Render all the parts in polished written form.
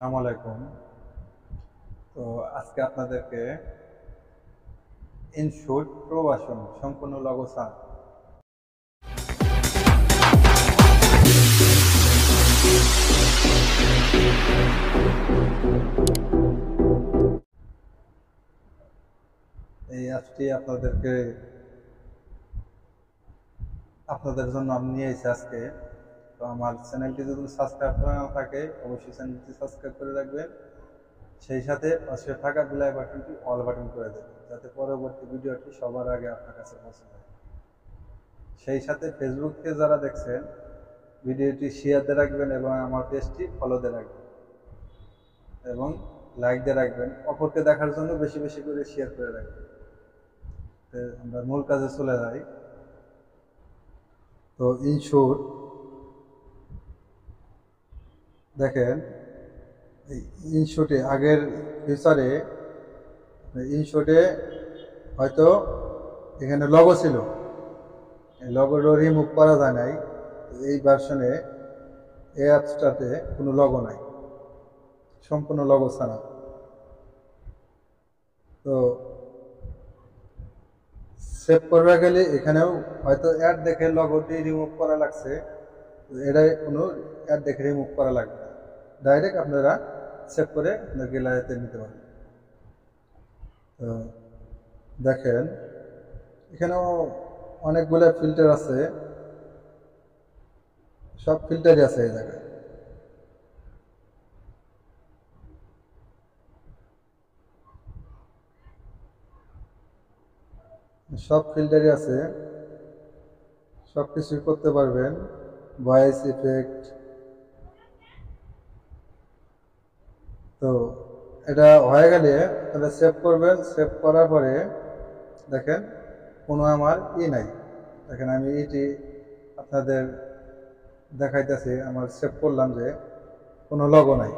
আসসালামু আলাইকুম। তো আজকে আপনাদেরকে ইনশুট প্রবাসন সম্পূর্ণ লগোসান এই অ্যাপসটি আপনাদের জন্য আমি নিয়ে এসেছি আজকে। তো আমার চ্যানেলটি যদি সাবস্ক্রাইব করা না থাকে অবশ্যই চ্যানেলটি সাবস্ক্রাইব করে রাখবেন। সেই সাথে পাশে থাকা বেল বাটনটি অল বাটন করে দেবেন যাতে পরবর্তী ভিডিওটি সবার আগে আপনার কাছে পৌঁছে যায়। সেই সাথে ফেসবুক থেকে যারা দেখছেন ভিডিওটি শেয়ার দিয়ে রাখবেন এবং আমার পেজটি ফলো দিয়ে রাখবেন এবং লাইক দিয়ে রাখবেন। অপরকে দেখার জন্য বেশি বেশি করে শেয়ার করে রাখবেন। আমরা মূল কাজে চলে যাই। তো ইনশুট দেখেন, এই ইনশুটে আগের ফিউচারে ইনশুটে হয়তো এখানে লগো ছিল, এই লগোটা রিমুভ করা যায় নাই। এই ভার্সনে এই অ্যাপসটাতে কোনো লগো নাই, সম্পূর্ণ লগো ছাড়া। তো সেভ করবে গেলে এখানেও হয়তো অ্যাড দেখে লগোটি রিমুভ করা লাগছে, এটাই কোনো অ্যাড দেখে রিমুভ করা লাগবে না, ডাইরেক্ট আপনারা সেভ করে গ্যালারিতে নিতে পারেন। তো দেখেন এখানেও অনেকগুলো ফিল্টার আছে, সব ফিল্টারই আছে এই জায়গায়। সব ফিল্টারই আছে, সব কিছুই করতে পারবেন। ভয়েস ইফেক্ট, তো এটা হয়ে গেলে তাহলে সেভ করবেন। সেভ করার পরে দেখেন কোনো আমার নাই, দেখেন আমি এটি আপনাদের দেখাইতেছি। আমার সেভ করলাম যে কোনো লগো নাই।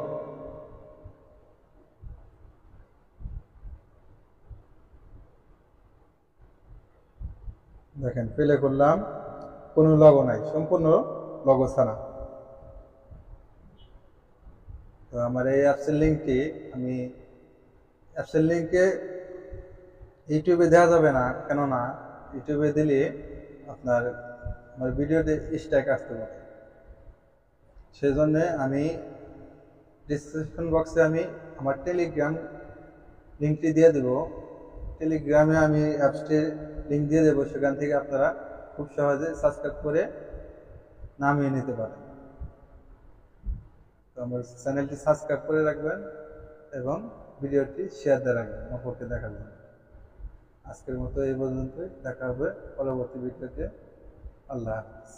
দেখেন প্লে করলাম, কোনো লগো নাই, সম্পূর্ণ লগো ছাড়া। তো আমার এই অ্যাপসের লিঙ্কটি আমি অ্যাপসের লিঙ্কে ইউটিউবে দেওয়া যাবে না, কেননা ইউটিউবে দিলে আপনার আমার ভিডিওতে স্ট্রাইক আসতে পারে। সেই জন্যে আমি ডিসক্রিপশন বক্সে আমি আমার টেলিগ্রাম লিঙ্কটি দিয়ে দেব। টেলিগ্রামে আমি অ্যাপসটির লিঙ্ক দিয়ে দেবো, সেখান থেকে আপনারা খুব সহজে সাবস্ক্রাইব করে নামিয়ে নিতে পারেন। তো আমার চ্যানেলটি সাবস্ক্রাইব করে রাখবেন এবং ভিডিওটি শেয়ার দিয়ে রাখবেন অপরকে দেখার জন্য। আজকের মতো এই পর্যন্তই, দেখা হবে পরবর্তী ভিডিওতে। আল্লাহ হাফিজ।